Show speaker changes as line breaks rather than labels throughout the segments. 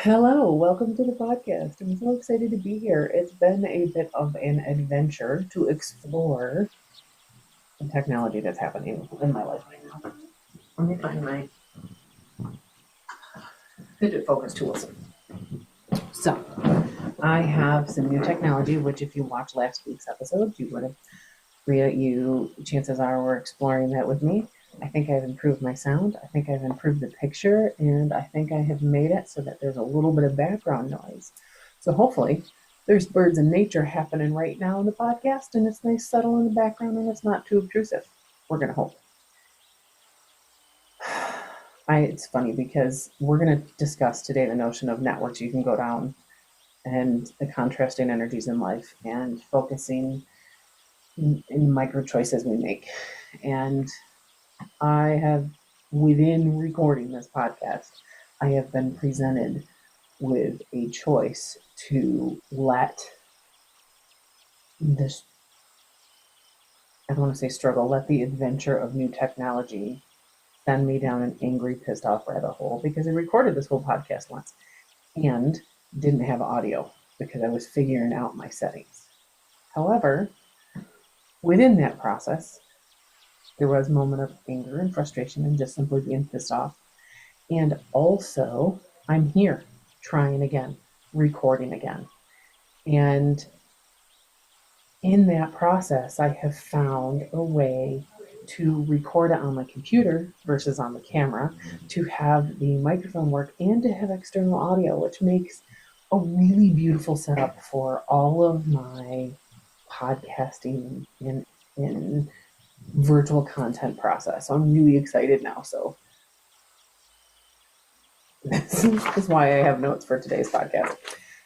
Hello, welcome to the podcast. I'm so excited to be here. It's been a bit of an adventure to explore the technology that's happening in my life right now. Let me find my fidget focus tools. So, I have some new technology, which if you watched last week's episode, you would have chances are we're exploring that with me. I think I've improved my sound. I think I've improved the picture, and I think I have made it so that there's a little bit of background noise. So hopefully there's birds in nature happening right now in the podcast, and it's nice subtle in the background and it's not too obtrusive. We're gonna hope. It's funny because we're gonna discuss today the notion of networks you can go down and the contrasting energies in life and focusing in micro choices we make. And I have, within recording this podcast, I have been presented with a choice to let this, I don't want to say struggle, let the adventure of new technology send me down an angry, pissed off rabbit hole because I recorded this whole podcast once and didn't have audio because I was figuring out my settings. However, within that process, there was a moment of anger and frustration and just simply being pissed off. And also, I'm here trying again, recording again. And in that process, I have found a way to record it on my computer versus on the camera, to have the microphone work, and to have external audio, which makes a really beautiful setup for all of my podcasting in virtual content process. So I'm really excited now. So this is why I have notes for today's podcast.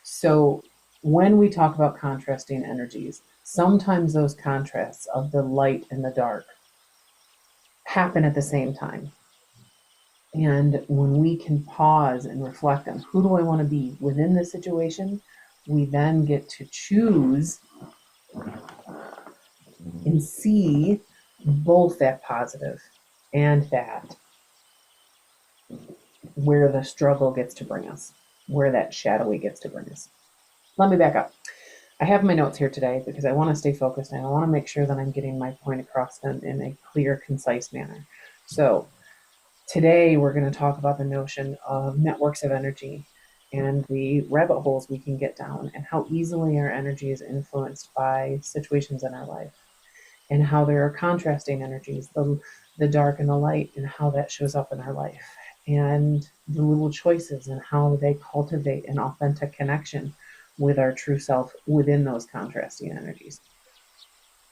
So when we talk about contrasting energies, sometimes those contrasts of the light and the dark happen at the same time. And when we can pause and reflect on who do I want to be within this situation, we then get to choose and see both that positive and that where the struggle gets to bring us, where that shadowy gets to bring us. Let me back up. I have my notes here today because I want to stay focused and I want to make sure that I'm getting my point across in a clear, concise manner. So today we're going to talk about the notion of networks of energy and the rabbit holes we can get down and how easily our energy is influenced by situations in our life and how there are contrasting energies, the dark and the light, and how that shows up in our life, and the little choices and how they cultivate an authentic connection with our true self within those contrasting energies.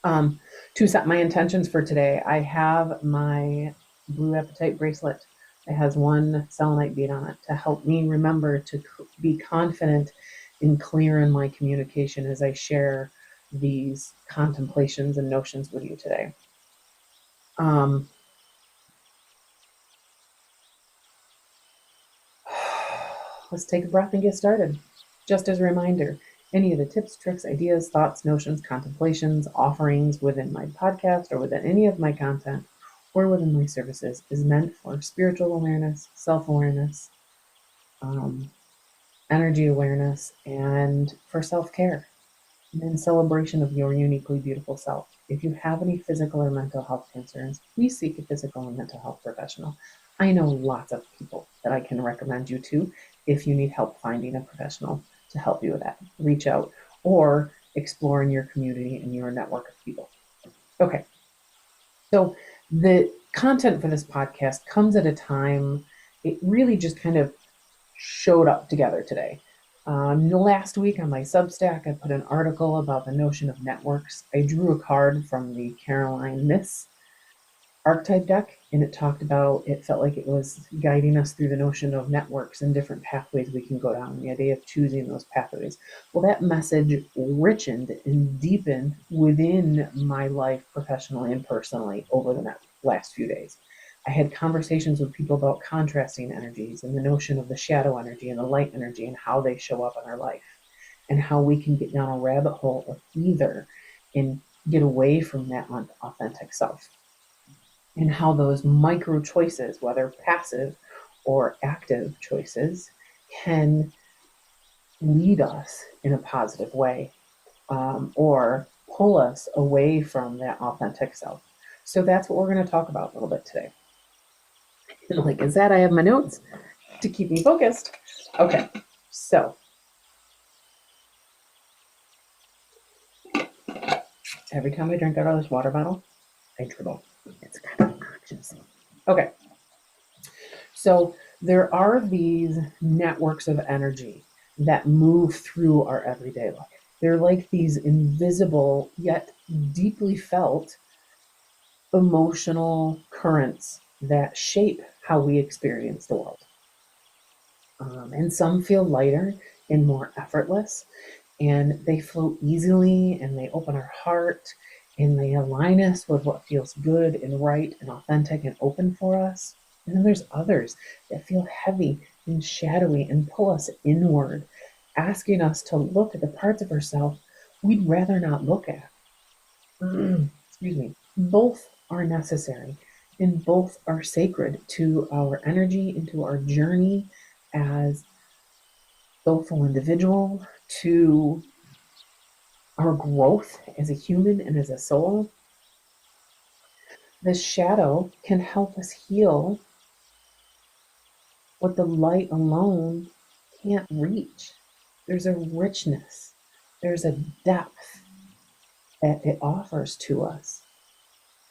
To set my intentions for today, I have my blue apatite bracelet. It has one selenite bead on it to help me remember to be confident and clear in my communication as I share these contemplations and notions with you today. Let's take a breath and get started. Just as a reminder, any of the tips, tricks, ideas, thoughts, notions, contemplations, offerings within my podcast or within any of my content or within my services is meant for spiritual awareness, self-awareness, energy awareness, and for self-care and in celebration of your uniquely beautiful self. If you have any physical or mental health concerns, please seek a physical and mental health professional. I know lots of people that I can recommend you to if you need help finding a professional to help you with that. Reach out or explore in your community and your network of people. Okay, so the content for this podcast comes at a time, it really just kind of showed up together today. Last week on my Substack, I put an article about the notion of networks. I drew a card from the Caroline Myths archetype deck, and it felt like it was guiding us through the notion of networks and different pathways we can go down, the idea of choosing those pathways. Well, that message richened and deepened within my life professionally and personally over the last few days. I had conversations with people about contrasting energies and the notion of the shadow energy and the light energy and how they show up in our life and how we can get down a rabbit hole of either and get away from that authentic self, and how those micro choices, whether passive or active choices, can lead us in a positive way, or pull us away from that authentic self. So that's what we're going to talk about a little bit today. And like as that, I have my notes to keep me focused. Okay, so every time I drink out of this water bottle, I dribble. It's kind of obnoxious. Okay, so there are these networks of energy that move through our everyday life. They're like these invisible yet deeply felt emotional currents that shape how we experience the world. And some feel lighter and more effortless, and they flow easily and they open our heart and they align us with what feels good and right and authentic and open for us. And then there's others that feel heavy and shadowy and pull us inward, asking us to look at the parts of ourselves we'd rather not look at. Excuse me. Both are necessary and both are sacred to our energy and to our journey as soulful individual, to our growth as a human and as a soul. The shadow can help us heal what the light alone can't reach. There's a richness, there's a depth that it offers to us.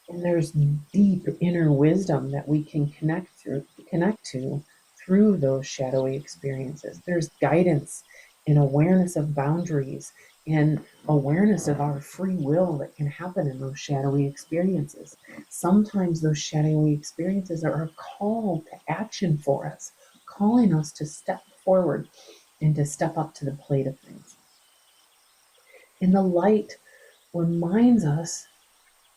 And there's deep inner wisdom that we can connect to through those shadowy experiences. There's guidance and awareness of boundaries and awareness of our free will that can happen in those shadowy experiences. Sometimes those shadowy experiences are a call to action for us, calling us to step forward and to step up to the plate of things. And the light reminds us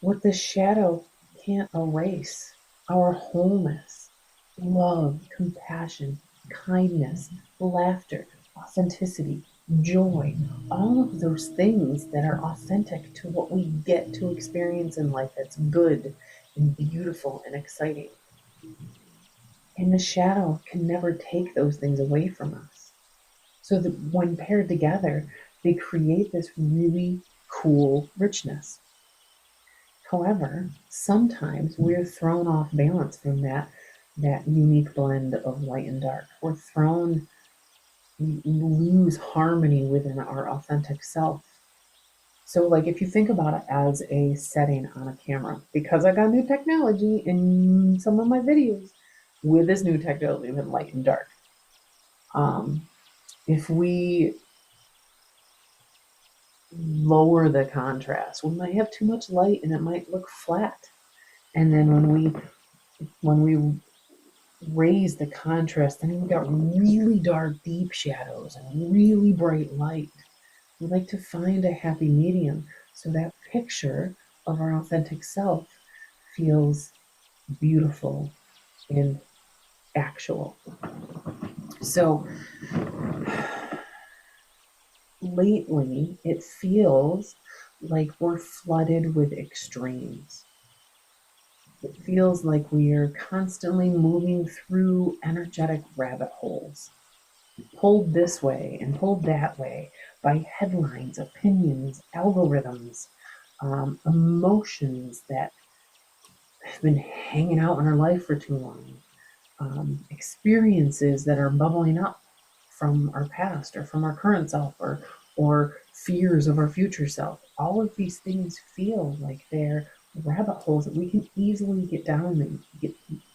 what the shadow can't erase: our wholeness, love, compassion, kindness, laughter, authenticity, joy, all of those things that are authentic to what we get to experience in life that's good and beautiful and exciting. And the shadow can never take those things away from us. So that when paired together, they create this really cool richness. However, sometimes we're thrown off balance from that unique blend of light and dark. We lose harmony within our authentic self. So, like if you think about it as a setting on a camera, because I got new technology in some of my videos with this new technology with light and dark. If we lower the contrast, we might have too much light and it might look flat. And then when we raise the contrast, then we got really dark, deep shadows and really bright light. We like to find a happy medium so that picture of our authentic self feels beautiful and actual. So lately, it feels like we're flooded with extremes. It feels like we are constantly moving through energetic rabbit holes, pulled this way and pulled that way by headlines, opinions, algorithms, emotions that have been hanging out in our life for too long, experiences that are bubbling up from our past or from our current self, or fears of our future self. All of these things feel like they're rabbit holes that we can easily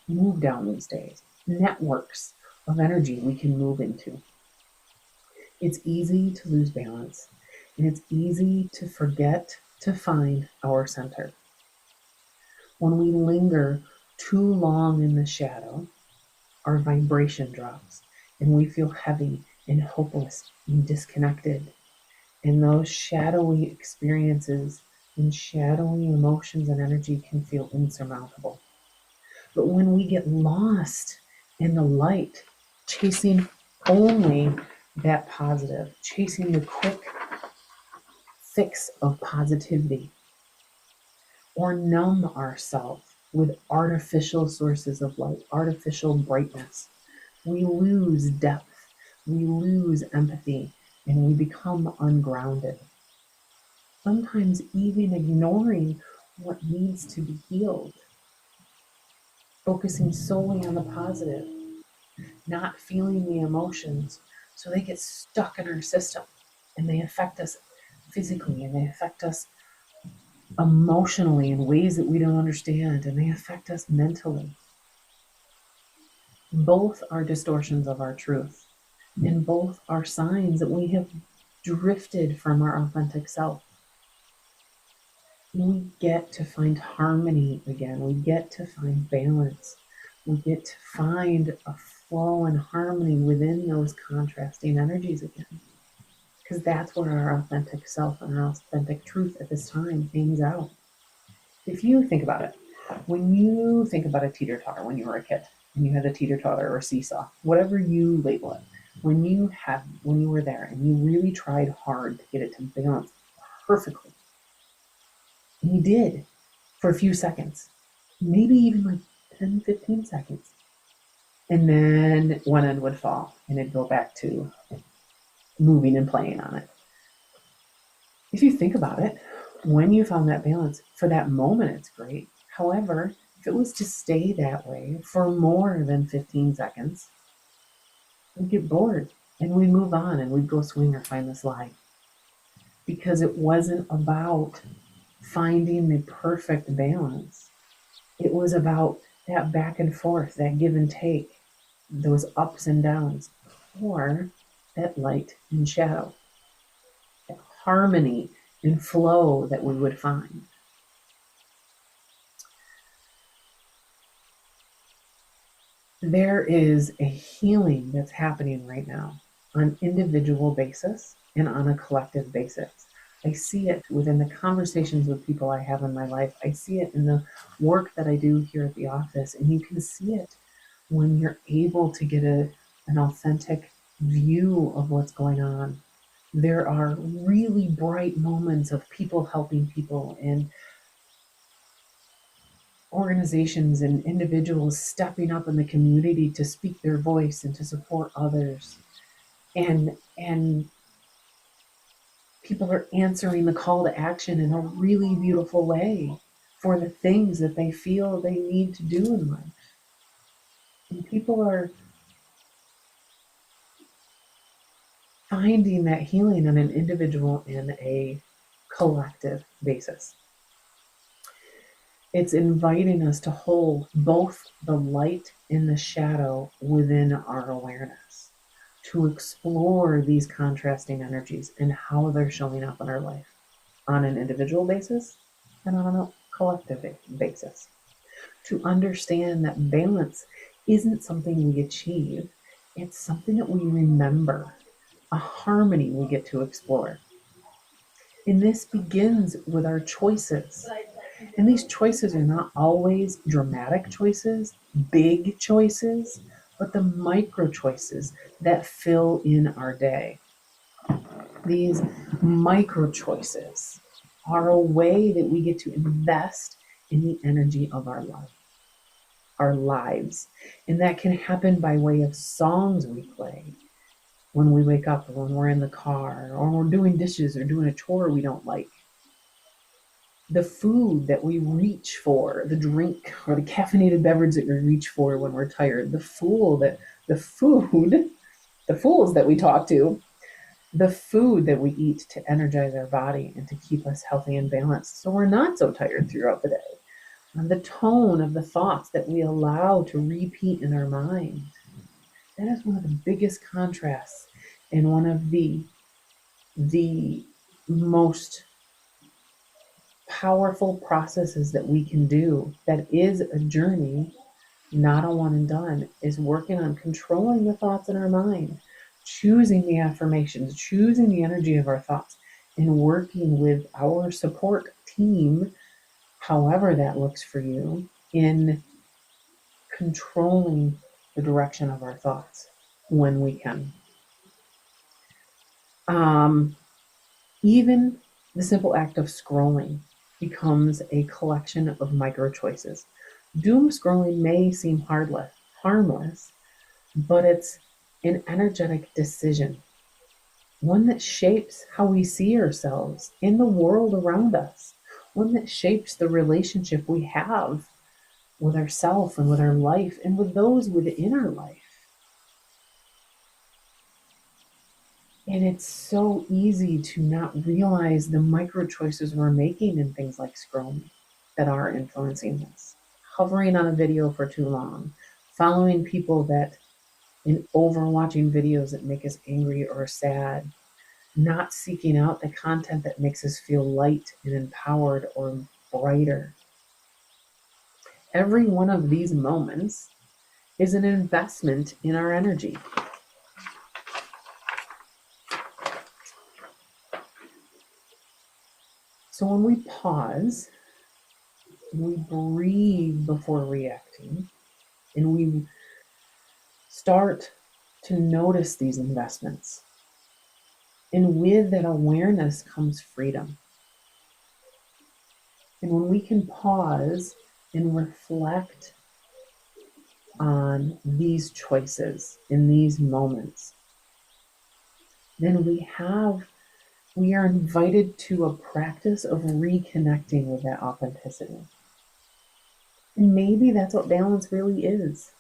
move down these days. Networks of energy we can move into. It's easy to lose balance, and it's easy to forget to find our center. When we linger too long in the shadow, our vibration drops and we feel heavy and hopeless and disconnected. And those shadowy experiences and shadowy emotions and energy can feel insurmountable. But when we get lost in the light, chasing only that positive, chasing the quick fix of positivity, or numb ourselves with artificial sources of light, artificial brightness, we lose depth, we lose empathy and we become ungrounded. Sometimes even ignoring what needs to be healed, focusing solely on the positive, not feeling the emotions. So they get stuck in our system and they affect us physically and they affect us emotionally in ways that we don't understand and they affect us mentally. Both are distortions of our truth, and both are signs that we have drifted from our authentic self. We get to find harmony again. We get to find balance. We get to find a flow and harmony within those contrasting energies again. Because that's where our authentic self and our authentic truth at this time hangs out. If you think about it, when you think about a teeter-totter when you were a kid, and you had a teeter-totter or a seesaw, whatever you label it, when you were there and you really tried hard to get it to balance perfectly, and you did for a few seconds, maybe even like 10, 15 seconds, and then one end would fall and it'd go back to moving and playing on it. If you think about it, when you found that balance, for that moment, it's great. However, if it was to stay that way for more than 15 seconds, we'd get bored and we'd move on and we'd go swing or find the slide. Because it wasn't about finding the perfect balance. It was about that back and forth, that give and take, those ups and downs, or that light and shadow, that harmony and flow that we would find. There is a healing that's happening right now on an individual basis and on a collective basis. I see it within the conversations with people I have in my life. I see it in the work that I do here at the office. And you can see it when you're able to get an authentic view of what's going on. There are really bright moments of people helping people and organizations and individuals stepping up in the community to speak their voice and to support others. And people are answering the call to action in a really beautiful way for the things that they feel they need to do in life. And people are finding that healing on an individual and a collective basis. It's inviting us to hold both the light and the shadow within our awareness, to explore these contrasting energies and how they're showing up in our life on an individual basis and on a collective basis. To understand that balance isn't something we achieve, it's something that we remember, a harmony we get to explore. And this begins with our choices. And these choices are not always dramatic choices, big choices, but the micro choices that fill in our day. These micro choices are a way that we get to invest in the energy of our life, our lives. And that can happen by way of songs we play when we wake up, or when we're in the car, or when we're doing dishes or doing a chore we don't like. The food that we reach for, the drink or the caffeinated beverage that we reach for when we're tired, the fools that we talk to, the food that we eat to energize our body and to keep us healthy and balanced so we're not so tired throughout the day. And the tone of the thoughts that we allow to repeat in our mind. That is one of the biggest contrasts and one of the most powerful processes that we can do, that is a journey, not a one and done, is working on controlling the thoughts in our mind, choosing the affirmations, choosing the energy of our thoughts, and working with our support team, however that looks for you, in controlling the direction of our thoughts when we can. Even the simple act of scrolling becomes a collection of micro choices. Doom scrolling may seem harmless, but it's an energetic decision, one that shapes how we see ourselves in the world around us, one that shapes the relationship we have with ourselves and with our life and with those within our life. And it's so easy to not realize the micro choices we're making in things like scrolling that are influencing this. Hovering on a video for too long, following people that in overwatching videos that make us angry or sad, not seeking out the content that makes us feel light and empowered or brighter. Every one of these moments is an investment in our energy. So when we pause, we breathe before reacting, and we start to notice these investments. And with that awareness comes freedom. And when we can pause and reflect on these choices in these moments, then we are invited to a practice of reconnecting with that authenticity. And maybe that's what balance really is,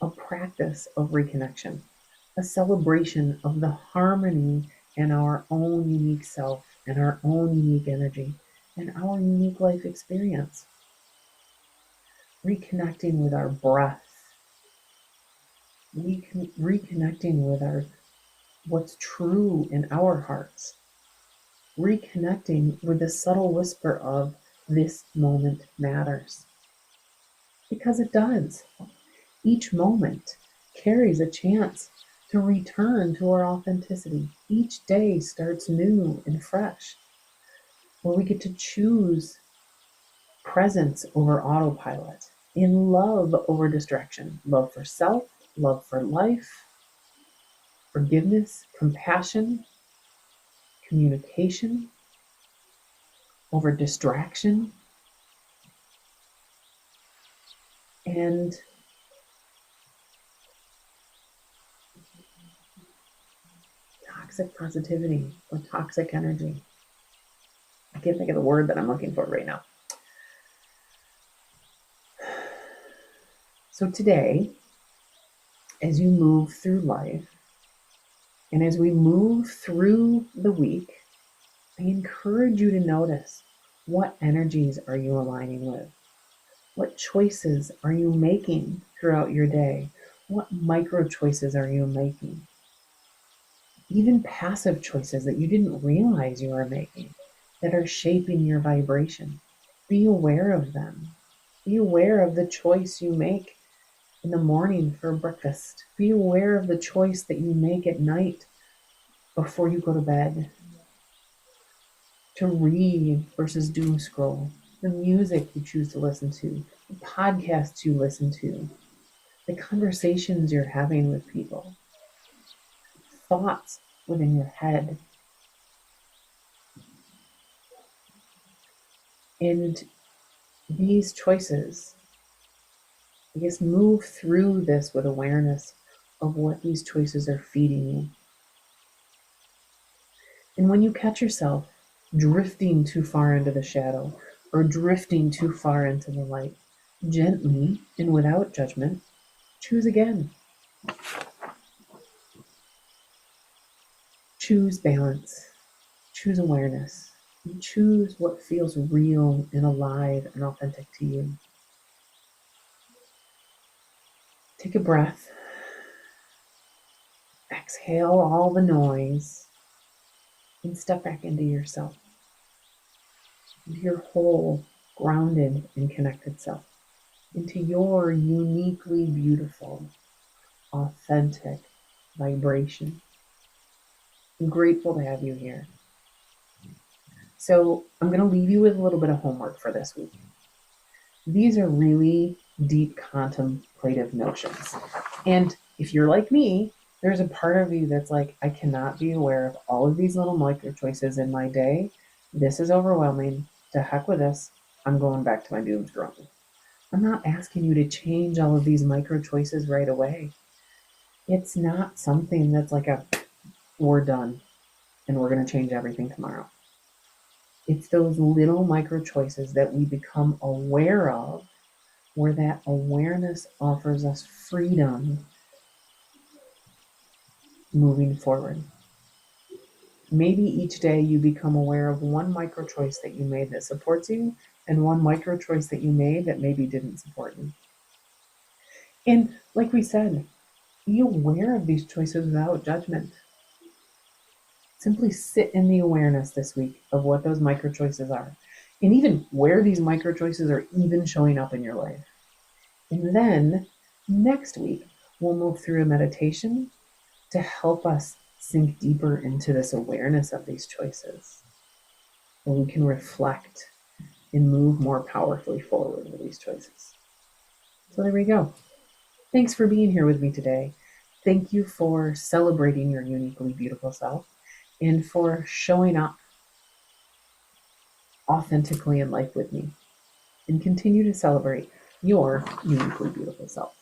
a practice of reconnection, a celebration of the harmony in our own unique self and our own unique energy and our unique life experience. Reconnecting with our breath, reconnecting with what's true in our hearts, reconnecting with the subtle whisper of this moment matters. Because it does. Each moment carries a chance to return to our authenticity. Each day starts new and fresh, where we get to choose presence over autopilot, in love over distraction, love for self, love for life, forgiveness, compassion, communication over distraction, and toxic positivity or toxic energy. I can't think of the word that I'm looking for right now. So today, as you move through life, and as we move through the week, I encourage you to notice, what energies are you aligning with? What choices are you making throughout your day? What micro choices are you making? Even passive choices that you didn't realize you were making that are shaping your vibration. Be aware of them. Be aware of the choice you make in the morning for breakfast. Be aware of the choice that you make at night before you go to bed. To read versus doom scroll. The music you choose to listen to. The podcasts you listen to. The conversations you're having with people. Thoughts within your head. And these choices, I guess, move through this with awareness of what these choices are feeding you. And when you catch yourself drifting too far into the shadow or drifting too far into the light, gently and without judgment, choose again. Choose balance, choose awareness, and choose what feels real and alive and authentic to you. Take a breath. Exhale all the noise and step back into yourself, into your whole, grounded and connected self, into your uniquely beautiful, authentic vibration. I'm grateful to have you here. So I'm going to leave you with a little bit of homework for this week. These are really deep contemplative notions. And if you're like me, there's a part of you that's like, I cannot be aware of all of these little micro choices in my day. This is overwhelming. To heck with this. I'm going back to my doom scrolling. I'm not asking you to change all of these micro choices right away. It's not something that's like we're done and we're going to change everything tomorrow. It's those little micro choices that we become aware of, where that awareness offers us freedom moving forward. Maybe each day you become aware of one micro choice that you made that supports you and one micro choice that you made that maybe didn't support you. And like we said, be aware of these choices without judgment. Simply sit in the awareness this week of what those micro choices are and even where these micro choices are even showing up in your life. And then next week, we'll move through a meditation to help us sink deeper into this awareness of these choices. And we can reflect and move more powerfully forward with these choices. So there we go. Thanks for being here with me today. Thank you for celebrating your uniquely beautiful self and for showing up authentically in life with me. And continue to celebrate your uniquely beautiful self.